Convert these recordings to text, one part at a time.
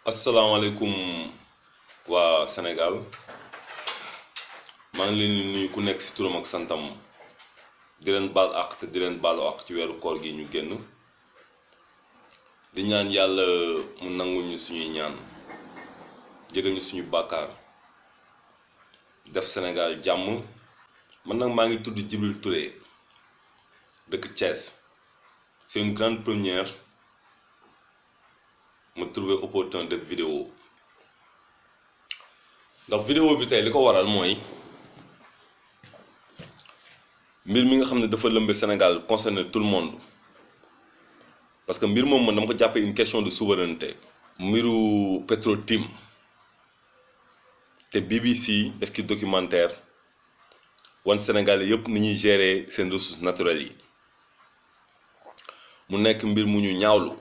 asalaamaaleykum waa Sénégal maa ngi leen di nuyu ku nekk ci turam ak santam di leen baal àq te di leen baalu àq ci weeru koor gi ñu génn di ñaan yàlla mu nangul ñu suñuy ñaan jégal ñu suñu bàkkaar def Sénégal jàmm. man nag maa ngi tudd Djibril Touré dëkk Thiès. C'est une grande première me trouver opportun def vidéo ndax vidéo bi tey li ko waral mooy mbir mi nga xam ne dafa lëmbe Sénégal concerne tout le monde parce que mbir moom man dama ko jàppee une question de souveraineté. mbiru Petro-Tim te BBC def ci documentaire wan Sénégalais yëpp ni ñuy gérer seen ressources naturelles yi mu nekk mbir mu ñu ñaawlu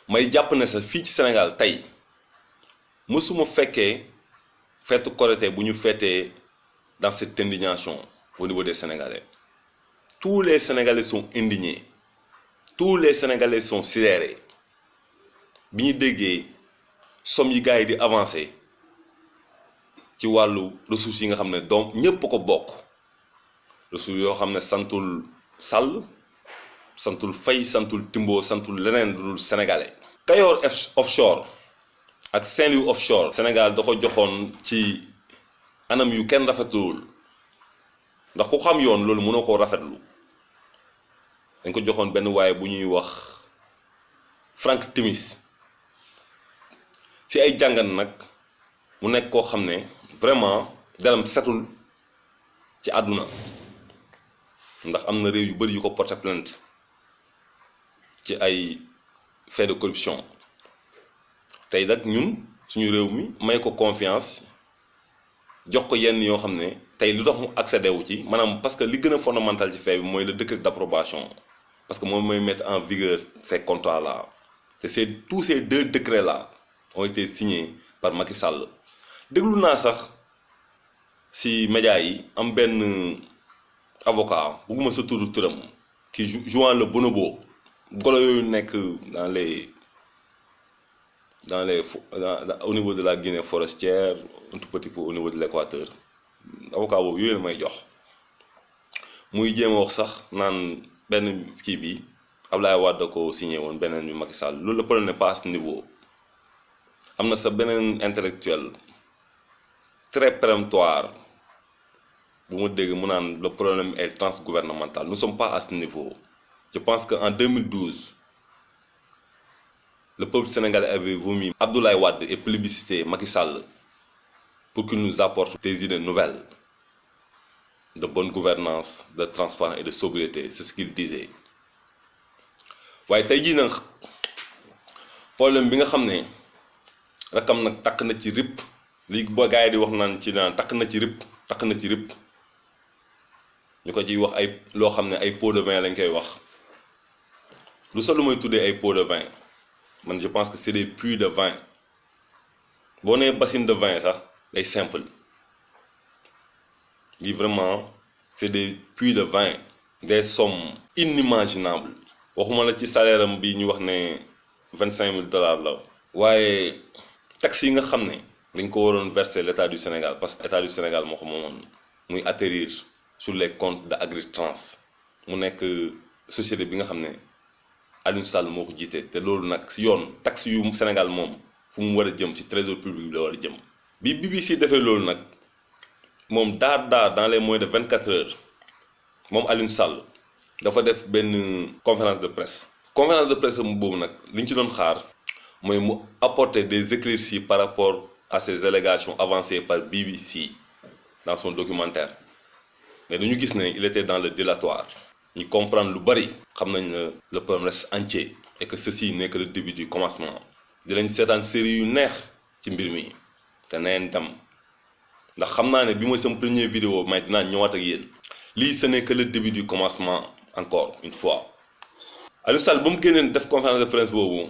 may jàpp ne sax fii ci Sénégal tey mësuma fekkee feetu Korité bu ñu feetee dans cette indignation au niveau des Sénégalais. Tous les Sénégalais sont indignés, tous les Sénégalais sont sidérés bi ñu déggee somme yi gars yi di avancé ci wàllu ressources yi nga xam ne donc ñëpp ko bokk ressources yoo xam ne santul Sall santul Faye santul Timbo santul leneen lu dul sénégalais. Kayor offshore ak Saint-Louis offshore Sénégal da ko joxoon ci anam yu kenn rafetluwul ndax ku xam yoon loolu mënoo koo rafetlu dañ ko joxoon benn waaye bu ñuy wax Frank Timis ci ay jàngat nag mu nekk koo xam ne vraiment deram setul ci àdduna ndax am na réew yu bari yu ko porté plainte ci ay fait de corruption. tey nag ñun suñu réew mi may ko confiance jox ko yenn yoo xam ne tey lu tax mu accédé wu ci maanaam parce que li gën a fondamental ci fait bi mooy le décret d'approbation parce que moom mooy mettre en vigueur ces contrats là te tous ces deux décrets là ont été signés par Macky Sall. déglu naa sax ci médias yi am benn avocat bugguma sa turu turam qui jouant le bonobo golo yooyu nekk au niveau de la Guinée forestière un tout petit peu au niveau de l'Équateur avocat boobu yooyu la may jox muy jéem a wax sax naan benn kii bi Ablaye Wade ko signé woon beneen bi Macky Sall loolu le problème n'est pas à ce niveau. am na sa beneen intellectuel très péremptoire bu ma dégg mu naan le problème est transgouvernemental. Nous ne sommes pas à ce niveau. Je pense qu'en 2012 le peuple sénégalais avait vomi Abdoulaye Wade et plébiscité Macky Sall pour qu'il nous apporte des idées nouvelles de bonne gouvernance, de transparence et de sobriété. C'est ce qu'il disait. waaye tey jii nag problème bi nga xam ne rakam nag takk na ci rip lii ba gars yi di wax naan ci naan takk na ci rip ñu ko ciy wax ay loo xam ne ay pots de vin lañ koy wax lu sax lu may tuddee ay pots de vin man je pense que c'est des puits de vin boo nee bassine de vin sax day simple lii vraiment c'est des puits de vin des sommes inimaginables waxuma la ci salaire am bi ñu wax ne $25,000 la waaye taxes yi nga xam ne dañ ko waroon verser l'État du Sénégal parce que État du Sénégal moo ko moomoon muy atterrir sur les comptes de Agritrans mu nekk société bi nga xam ne Aliou Sall moo ko jiite te loolu nag si yoon taxe yu Sénégal moom fu mu war a jëm ci trésor public bi la war a jëm. bi BBC defee loolu nag moom dans les moins de 24 heures moom Aliou Sall dafa def benn conférence de presse mu boobu nag li ñu ci doon xaar mooy mu apporter des éclaircies par rapport à ces allégations avancées par BBC dans son documentaire. mais dañu gis ne il était dans le dilatoire. ñu comprendre lu bari xam nañ ne le problème reste entier et que ceci n'est que le début du commencement. di lañ seetaan série yu neex ci mbir mi te neen dem ndax xam naa ne bi mooy sama première vidéo may dinaa ñëwaat ak yéen. lii ce n'est que le début du commencement encore une fois. Aliou Sall ba mu génneen def conférence de presse boobu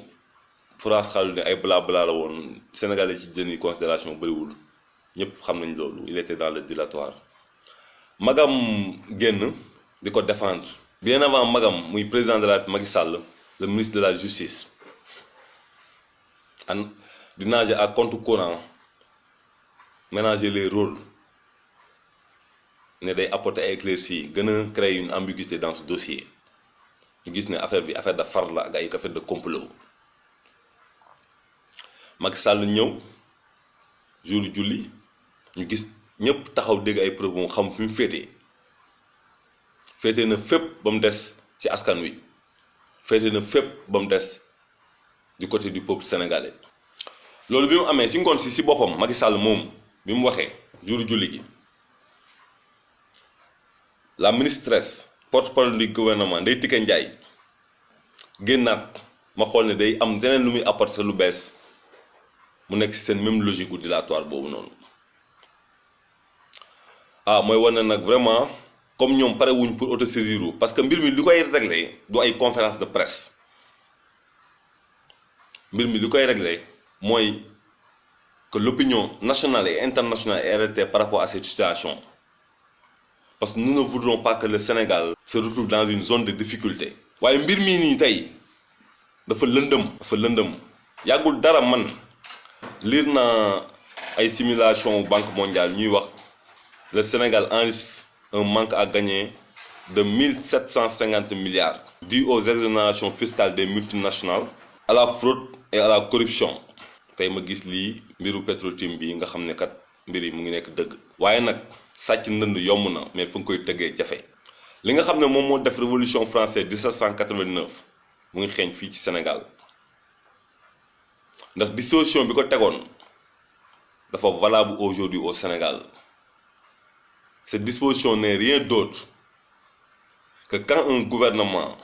France xaalu ne ay blabla la woon Sénégalais ci jëni considération bëriwul ñëpp xam nañ loolu il était dans le dilatoire. magam génn di ko défendre bien avant magam muy président de la Macky Sall le ministre de la justice di nager à contre-courant mélanger les rôles ne day apporter ay éclaircies gën a créer une ambiguïté dans ce dossier ñu gis ne affaire bi affaire de far la ak ay affaire de complot Macky Sall ñëw jour julli ñu gis ñëpp taxaw dégg ay preuve moom xam fi mu féete na fépp ba mu des ci askan wi féete na fépp ba mu des du côté du peuple sénégalais loolu bi mu amee si ngoon si boppam Macky Sall moom bi mu waxee jour julli gi la ministresse porte-parole du gouvernement Ndeye Tické Ndiaye génnaat ma xool ne day am leneen lu muy apporter lu bees mu nekk ci seen même logique dilatoire boobu noonu mooy wane nag vraiment comme ñoom pare wuñ pour autosaisir parce que mbir mi li koy réglé du ay conférence de presse mbir mi li koy réglé mooy que l'opinion nationale et internationale est arrêtée par rapport à cette situation parce que nous ne voudrons pas que le Sénégal se retrouve dans une zone de difficulté. waaye mbir mii nii tey dafa lëndëm yàggul dara man lire naa ay simulation Banque mondiale ñuy wax le Sénégal enregistre un manque à gagner de 1750 milliards dû aux exonérations fiscales des multinationales à la fraude et à la corruption tey ma gis lii mbiru Petro-Tim bi nga xam ne kat mbir yi mu ngi nekk dëgg waaye nag sàcc ndënd yomb na mais fu nga koy tëggee jafe li nga xam ne moom moo def révolution française 1789 mu ngi xeeñ fii ci Sénégal ndax disposition bi ko tegoon dafa valable aujourd'hui au Sénégal. Cette disposition n'est rien d'autre que quand un gouvernement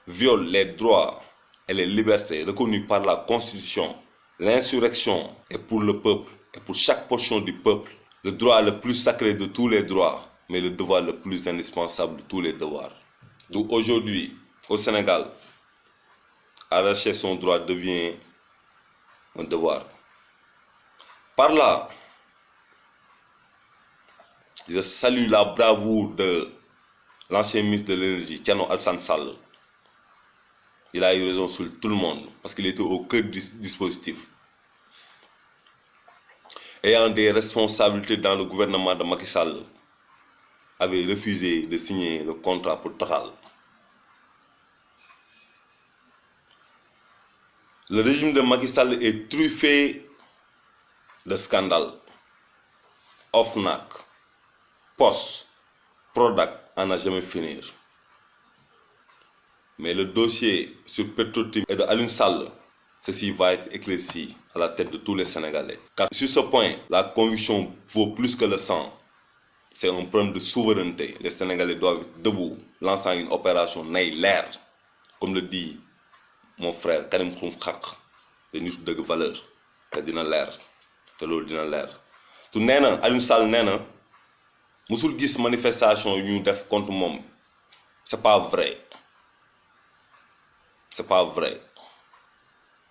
viole les droits et les libertés reconnus par la Constitution, l'insurrection est pour le peuple et pour chaque portion du peuple le droit le plus sacré de tous les droits, mais le devoir le plus indispensable de tous les devoirs. Donc aujourd'hui, au Sénégal, arracher son droit devient un devoir. Par là, je salue la bravoure de l'ancien ministre de l'énergie, Thierno Alassane Sall. Il a eu raison sur tout le monde parce qu'il était au cœur du dispositif. Ayant des responsabilités dans le gouvernement de Macky Sall, avait refusé de signer le contrat pour Total. Le régime de Macky Sall est truffé de scandales. OFNAC, POS, Prodac en a jamais finir. Mais le dossier sur Petro-Tim et de Aliou Sall, ceci va être éclairci à la tête de tous les Sénégalais. Car sur ce point, la conviction vaut plus que le sang. C'est un problème de souveraineté. Les Sénégalais doivent être debout, lançant une opération nay leer, comme le dit mon frère Karim Xrum Xax, de nit dëgg valeur te dina leer te loolu dina leer. Tu nee na Aliou Sall nee na musul gis manifestation yu ñu def contre moom. C'est pas vrai. C'est pas vrai.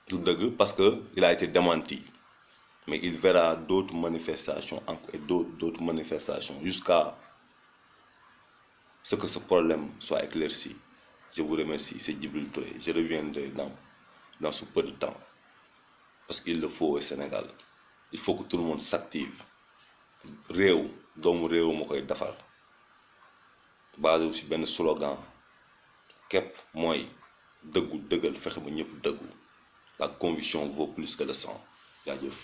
Du dëgg parce que il a été démenti. Mais il verra d'autres manifestations et d'autres manifestations jusqu'à ce que ce problème soit éclairci. Je vous remercie, c'est Djibril Touré. Je reviendrai dans ce peu de temps. Parce qu'il le faut au Sénégal. Il faut que tout le monde s'active. Réew doomu réew moo koy defar. Basé aussi benn slogan képp mooy dëggu dëggal fexe ba ñëpp dëggu. La conviction vaut plus que le sang. Jaajëf.